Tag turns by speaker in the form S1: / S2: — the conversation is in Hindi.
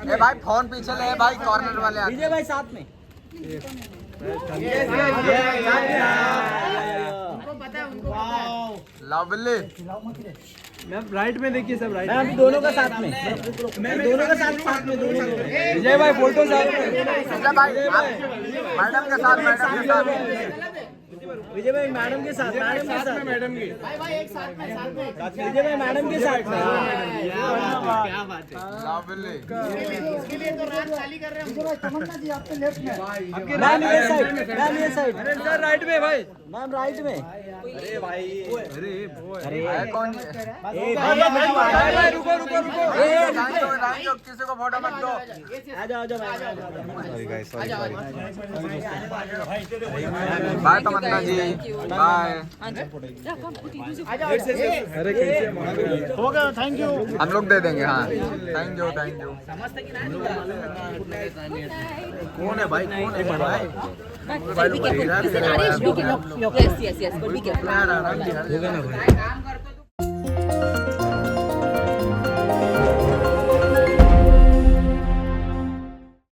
S1: ए भाई फोन पीछे ले भाई, कॉर्नर वाले
S2: विजय भाई साथ में।
S1: लवली।
S3: मैम राइट में देखिए, सब राइट
S2: मैम दोनों का साथ में, दोनों का साथ में, दोनों।
S3: विजय भाई फोटो साथ में।
S1: विजय भाई मैडम के साथ, मैडम के साथ।
S2: विजय भाई मैडम के साथ, मैडम के साथ,
S3: मैडम की
S2: भाई एक साथ में, विजय भाई मैडम के साथ में।
S3: क्या बात है।
S1: लवली।
S4: इसके लिए तो रात खाली कर रहे हैं। भाई तमन्ना जी आपके लेफ्ट में,
S2: मैम ये साइड, मैम ये साइड,
S3: अरे सर राइट में भाई।
S2: मैम राइट में।
S3: अरे भाई, अरे
S1: है कौन?
S2: ए
S3: भाई रुको रुको रुको।
S1: किसी को फोटो मत दो।
S2: आ जाओ, आ जाओ,
S1: बाय तमन्ना जी, बाय।
S3: अरे कैसे
S4: हो गया, थैंक यू।
S1: हम लोग दे देंगे। हाँ थैंक यू, थैंक यू।
S3: कौन है भाई, कौन है भाई?
S5: Be careful. Listen, Arish, be careful. Yes, but be careful.